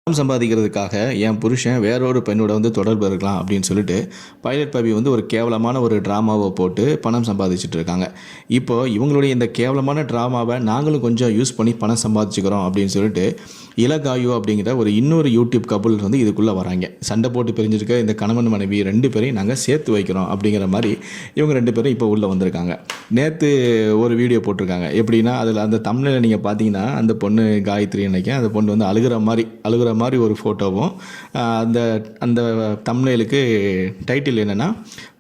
பணம் சம்பாதிக்கிறதுக்காக என் புருஷன் வேற ஒரு பெண்ணோட தொடர்பு இருக்கலாம் அப்படின்னு சொல்லிட்டு பைலட் பவி ஒரு கேவலமான ஒரு ட்ராமாவை போட்டு பணம் சம்பாதிச்சுட்டு இருக்காங்க. இப்போ இவங்களுடைய இந்த கேவலமான ட்ராமாவை நாங்களும் கொஞ்சம் யூஸ் பண்ணி பணம் சம்பாதிச்சுக்கிறோம் அப்படின்னு சொல்லிட்டு இலகாயு அப்படிங்கிற ஒரு இன்னொரு யூடியூப் கபுள் இதுக்குள்ளே வராங்க. சண்டை போட்டு பிரிஞ்சிருக்க இந்த கணவன் மனைவி ரெண்டு பேரையும் நாங்கள் சேர்த்து வைக்கிறோம் அப்படிங்கிற மாதிரி இவங்க ரெண்டு பேரும் இப்போ உள்ளே வந்திருக்காங்க. நேற்று ஒரு வீடியோ போட்டிருக்காங்க. எப்படின்னா அதில் அந்த தமிழில் நீங்கள் பார்த்தீங்கன்னா அந்த பொண்ணு காயத்ரி நினைக்கிறேன், அந்த பொண்ணு அழுகிற மாதிரி ஒரு ஃபோட்டோவும் அந்த அந்த தம்ப்நெயிலுக்கு டைட்டில் என்னென்னா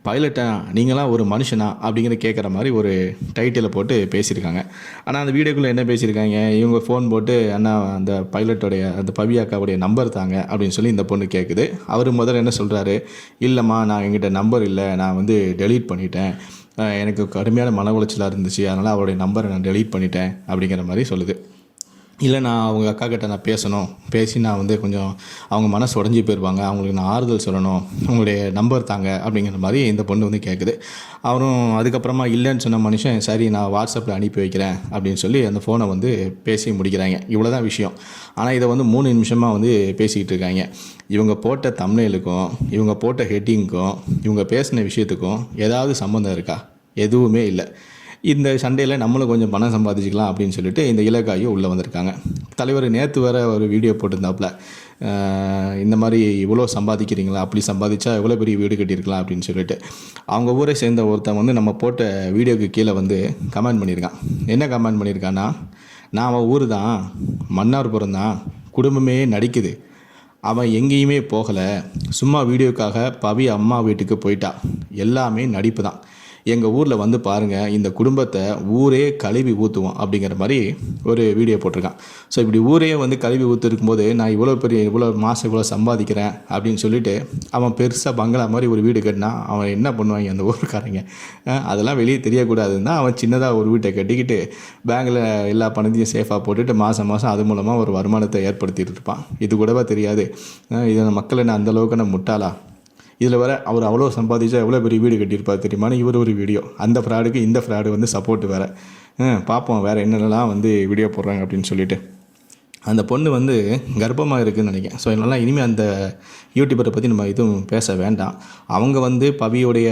பைலட்டா நீங்களாம் ஒரு மனுஷனா அப்படிங்கிற கேட்குற மாதிரி ஒரு டைட்டிலை போட்டு பேசியிருக்காங்க. ஆனால் அந்த வீடியோக்குள்ளே என்ன பேசியிருக்காங்க, இவங்க ஃபோன் போட்டு அண்ணா அந்த பைலட்டோடைய அந்த பவியாக்காவுடைய நம்பர் தாங்க அப்படின்னு சொல்லி இந்த பொண்ணு கேட்குது. அவர் முதல்ல என்ன சொல்கிறாரு, இல்லைம்மா நான் என்கிட்ட நம்பர் இல்லை, நான் டெலீட் பண்ணிட்டேன், எனக்கு கடுமையான மன உளைச்சலாக இருந்துச்சு, அதனால் அவருடைய நம்பரை நான் டெலீட் பண்ணிட்டேன் அப்படிங்கிற மாதிரி சொல்லுது. இல்லை நான் அவங்க அக்கா கிட்ட நான் பேசி நான் கொஞ்சம் அவங்க மனசு உடஞ்சி போயிடுவாங்க, அவங்களுக்கு நான் ஆறுதல் சொல்லணும், உங்களுடைய நம்பர் தாங்க அப்படிங்கிற மாதிரி இந்த பொண்ணு கேட்குது. அவரும் அதுக்கப்புறமா இல்லைன்னு சொன்ன மனுஷன் சரி நான் வாட்ஸ்அப்பில் அனுப்பி வைக்கிறேன் அப்படின்னு சொல்லி அந்த ஃபோனை பேசி முடிக்கிறாங்க. இவ்வளோ தான் விஷயம். ஆனால் இதை 3 நிமிஷமாக பேசிக்கிட்டு இருக்காங்க. இவங்க போட்ட தம்ப்நெயிலுக்கும் இவங்க போட்ட ஹெட்டிங்க்கும் இவங்க பேசின விஷயத்துக்கும் ஏதாவது சம்மந்தம் இருக்கா? எதுவுமே இல்லை. இந்த சண்டையில் நம்மளும் கொஞ்சம் பணம் சம்பாதிச்சிக்கலாம் அப்படின்னு சொல்லிட்டு இந்த இலக்காயும் உள்ளே வந்திருக்காங்க. தலைவர் நேற்று வேறு ஒரு வீடியோ போட்டிருந்தாப்புல, இந்த மாதிரி இவ்வளோ சம்பாதிக்கிறீங்களா, அப்படி சம்பாதிச்சா எவ்வளோ பெரிய வீடு கட்டியிருக்கலாம் அப்படின்னு சொல்லிட்டு. அவங்க ஊரை சேர்ந்த ஒருத்தன் நம்ம போட்ட வீடியோக்கு கீழே கமெண்ட் பண்ணியிருக்கான். என்ன கமெண்ட் பண்ணியிருக்கான்னா, நான் அவன் ஊர் தான், மன்னார்புரம் தான், குடும்பமே நடிக்குது, அவன் எங்கேயுமே போகலை, சும்மா வீடியோக்காக பவி அம்மா வீட்டுக்கு போயிட்டா, எல்லாமே நடிப்பு தான், எங்கள் ஊரில் பாருங்கள், இந்த குடும்பத்தை ஊரே கழுவி ஊற்றுவோம் அப்படிங்கிற மாதிரி ஒரு வீடியோ போட்டிருக்கான். ஸோ இப்படி ஊரே கழுவி ஊற்றிருக்கும்போது நான் இவ்வளோ மாதம் இவ்வளோ சம்பாதிக்கிறேன் அப்படின்னு சொல்லிட்டு அவன் பெருசாக பங்களா மாதிரி ஒரு வீடு கட்டினா அவன் என்ன பண்ணுவாங்க அந்த ஊருக்காரங்க? அதெல்லாம் வெளியே தெரியக்கூடாதுன்னு தான் அவன் சின்னதாக ஒரு வீட்டை கட்டிக்கிட்டு பேங்கில் எல்லா பணத்தையும் சேஃபாக போட்டுட்டு மாதம் அது மூலமாக ஒரு வருமானத்தை ஏற்படுத்திட்டு இருப்பான். இது கூடவா தெரியாது? இதை மக்கள் என்ன அந்தளவுக்கு நான் முட்டாளா? இதில் வர அவர் அவ்வளோ சம்பாதிச்சா எவ்வளோ பெரிய வீடு கட்டியிருப்பார் தெரியுமான்னு இவர் ஒரு வீடியோ, அந்த ஃப்ராடுக்கு இந்த ஃப்ராடு சப்போர்ட் வேறு. பார்ப்போம் வேறு என்னென்னலாம் வீடியோ போடுறாங்க அப்படின்னு சொல்லிட்டு. அந்த பொண்ணு கர்ப்பமாக இருக்குதுன்னு நினைக்கிறேன். ஸோ என்னெல்லாம் இனிமேல் அந்த யூடியூபரை பற்றி நம்ம எதுவும் பேச வேண்டாம். அவங்க பவியோடைய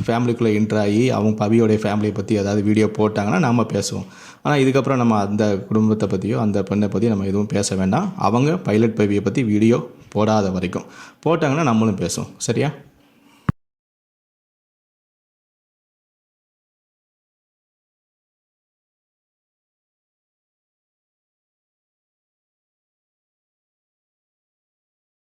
ஃபேமிலிக்குள்ளே என்ட்ராகி அவங்க பவியோடைய ஃபேமிலியை பற்றி ஏதாவது வீடியோ போட்டாங்கன்னா நாம் பேசுவோம். ஆனால் இதுக்கப்புறம் நம்ம அந்த குடும்பத்தை பற்றியோ அந்த பெண்ணை பற்றி நம்ம எதுவும் பேச வேண்டாம். அவங்க பைலட் பவியை பற்றி வீடியோ போடாத வரைக்கும். போட்டாங்கன்னா நம்மளும் பேசுவோம். சரியா?